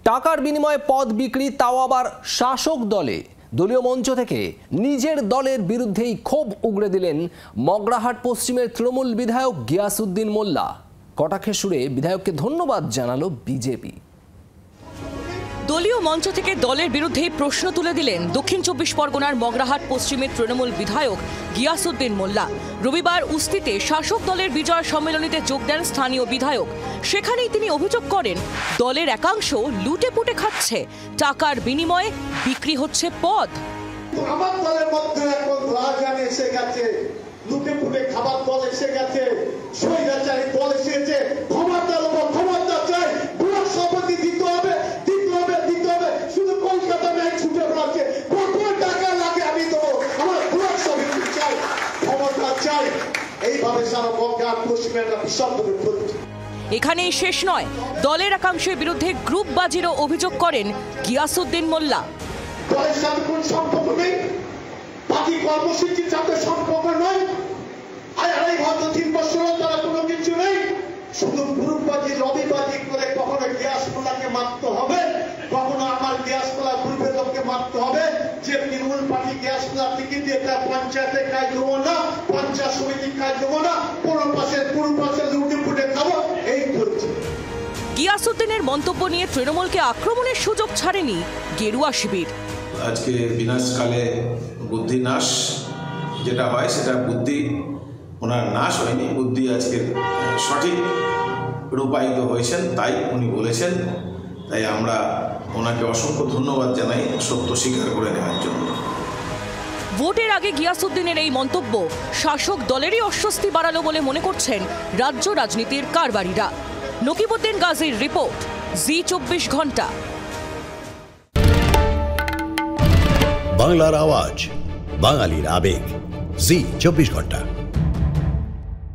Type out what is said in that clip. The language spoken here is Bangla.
টাকার বিনিময়ে পদ বিক্রি, তাও আবার শাসক দলে। দলীয় মঞ্চ থেকে নিজের দলের বিরুদ্ধেই ক্ষোভ উগরে দিলেন মগরাহাট পশ্চিমের তৃণমূল বিধায়ক গিয়াসউদ্দিন মোল্লা। কটাক্ষের সুরে বিধায়ককে ধন্যবাদ জানালো বিজেপি। দলীয় মঞ্চ থেকে দলের বিরুদ্ধে প্রশ্ন তুলে দিলেন দক্ষিণ ২৪ পরগনার মগরাহাট পশ্চিমের তৃণমূল বিধায়ক গিয়াসউদ্দিন মোল্লা। রবিবার উস্তিতে শাসক দলের বিজয় সম্মেলনীতে যোগ দেন স্থানীয় বিধায়ক। সেখানেই তিনি অভিযোগ করেন, দলের একাংশ লুটে পুটে খাচ্ছে, টাকার বিনিময়ে বিক্রি হচ্ছে পদ। আমার দলের মধ্যে এখন রাজধান এসে গেছে, লুটে পুটে খাবার দল এসে গেছে, স্বৈরাচারী দল এসেছে। ক্ষমতার উপর ক্ষমতা চাই, ব্লক সভাপতি দিতে হবে, শুধু কলকাতা ম্যাচ ছুটে বেড়াচ্ছে। কত টাকা লাগে আমি দেবো, আমার ব্লক সভাপতি চাই, ক্ষমতা চাই। এইভাবে সারা বঙ্গার পশ্চিমে একটা বিশ্বব্যাপী চলছে। এখানেই শেষ নয়, দলের একাংশের বিরুদ্ধে গ্রুপবাজিরও অভিযোগ করেন গিয়াসউদ্দিন মোল্লা। দলের সাথে কোন সম্পর্ক নেই, বাকি কর্মসূচির সাথে সম্পর্ক নয়। আড়াই ঘন্টা ৩ বছর তারা কোনো কিছু নেই, শুধু গ্রুপবাজি লবিবাজি করে কখনো গ্যাস মোল্লাকে মারতে হবে, কখনো আমার গ্যাস মোল্লা গ্রুপের লোককে মারতে হবে। যে তৃণমূল পার্টি গ্যাস মোল্লা টিকিট দিয়ে তার পঞ্চায়েতের কাজ দেবো না, পঞ্চায়েত সমিতির কাজ দেবো না, পুরো পাশে লুটে পুটে খাবো, এই করছে। গিয়াসউদ্দিনের মন্তব্য নিয়ে তৃণমূলকে আক্রমণের সুযোগ ছাড়েনি গেরুয়া শিবির। আজকে বিনাশকালে বুদ্ধি নাশ যেটা হয়, সেটা বুদ্ধি ওনার নাশ হয়নি, বুদ্ধি আজকে সঠিক রূপায়িত হয়েছেন, তাই উনি বলেছেন। তাই আমরা ওনাকে অসংখ্য ধন্যবাদ জানাই সত্য স্বীকার করে নেওয়ার জন্য। ভোটের আগে গিয়াসউদ্দিনের এই মন্তব্য শাসক দলেরই অস্বস্তি বাড়ালো বলে মনে করছেন রাজ্য রাজনীতির কারবারিরা। নকিবউদ্দিন গাজীর রিপোর্ট, জি২৪ ঘন্টা। বাংলার আওয়াজ, বাঙালির আবেগ, জি২৪ ঘন্টা।